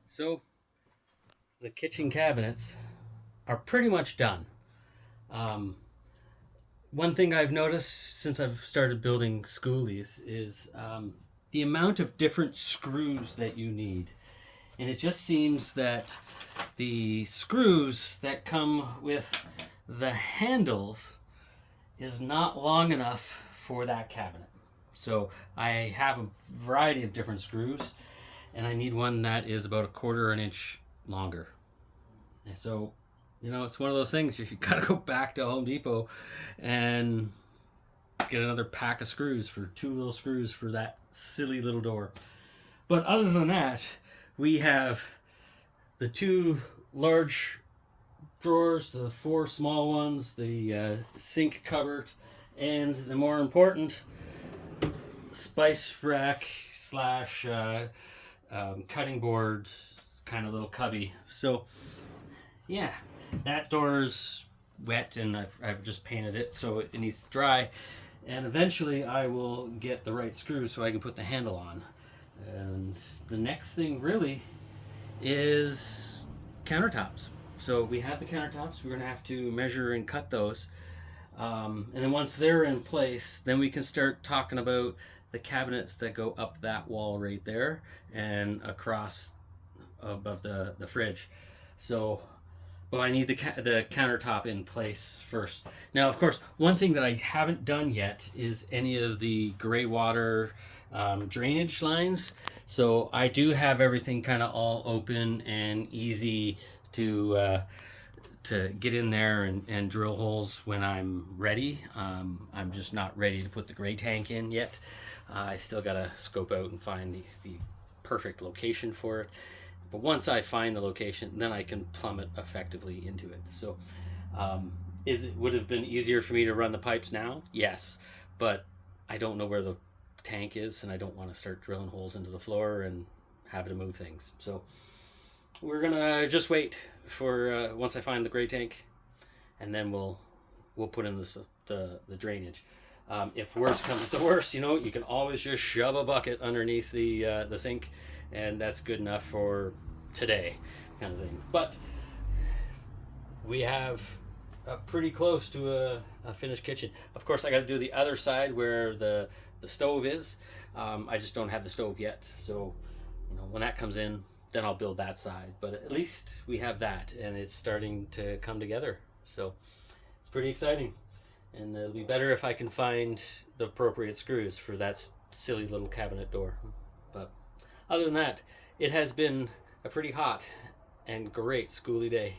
So the kitchen cabinets are pretty much done. Um, One thing I've noticed since I've started building skoolies is the amount of different screws that you need. And it just seems that the screws that come with the handles is not long enough for that cabinet. So I have a variety of different screws, and I need one that is about a quarter an inch longer. And so, it's one of those things. You got to go back to Home Depot and get another pack of screws for two little screws for that silly little door. But other than that, we have the two large drawers, the four small ones, the sink cupboard, and the more important spice rack slash cutting board kind of little cubby. So yeah, that door's wet and I've just painted it so it needs to dry. And eventually I will get the right screws so I can put the handle on. And the next thing really is countertops. So we have the countertops. We're going to have to measure and cut those. And then once they're in place, then we can start talking about the cabinets that go up that wall right there and across above the fridge. So well, I need the countertop in place first. Now, of course, one thing that I haven't done yet is any of the gray water drainage lines. So I do have everything kind of all open and easy to get in there and drill holes when I'm ready. I'm just not ready to put the gray tank in yet. I still gotta scope out and find the perfect location for it. But once I find the location, then I can plumb it effectively into it. So, would have been easier for me to run the pipes now? Yes, but I don't know where the tank is, and I don't want to start drilling holes into the floor and having to move things. So, we're gonna just wait for once I find the gray tank, and then we'll put in the drainage. If worse comes to worse, you can always just shove a bucket underneath the sink, and that's good enough for today, kind of thing. But we have pretty close to a finished kitchen. Of course, I got to do the other side where the stove is. I just don't have the stove yet, so when that comes in, then I'll build that side. But at least we have that, and it's starting to come together. So it's pretty exciting. And it'll be better if I can find the appropriate screws for that silly little cabinet door. But other than that, it has been a pretty hot and great skoolie day.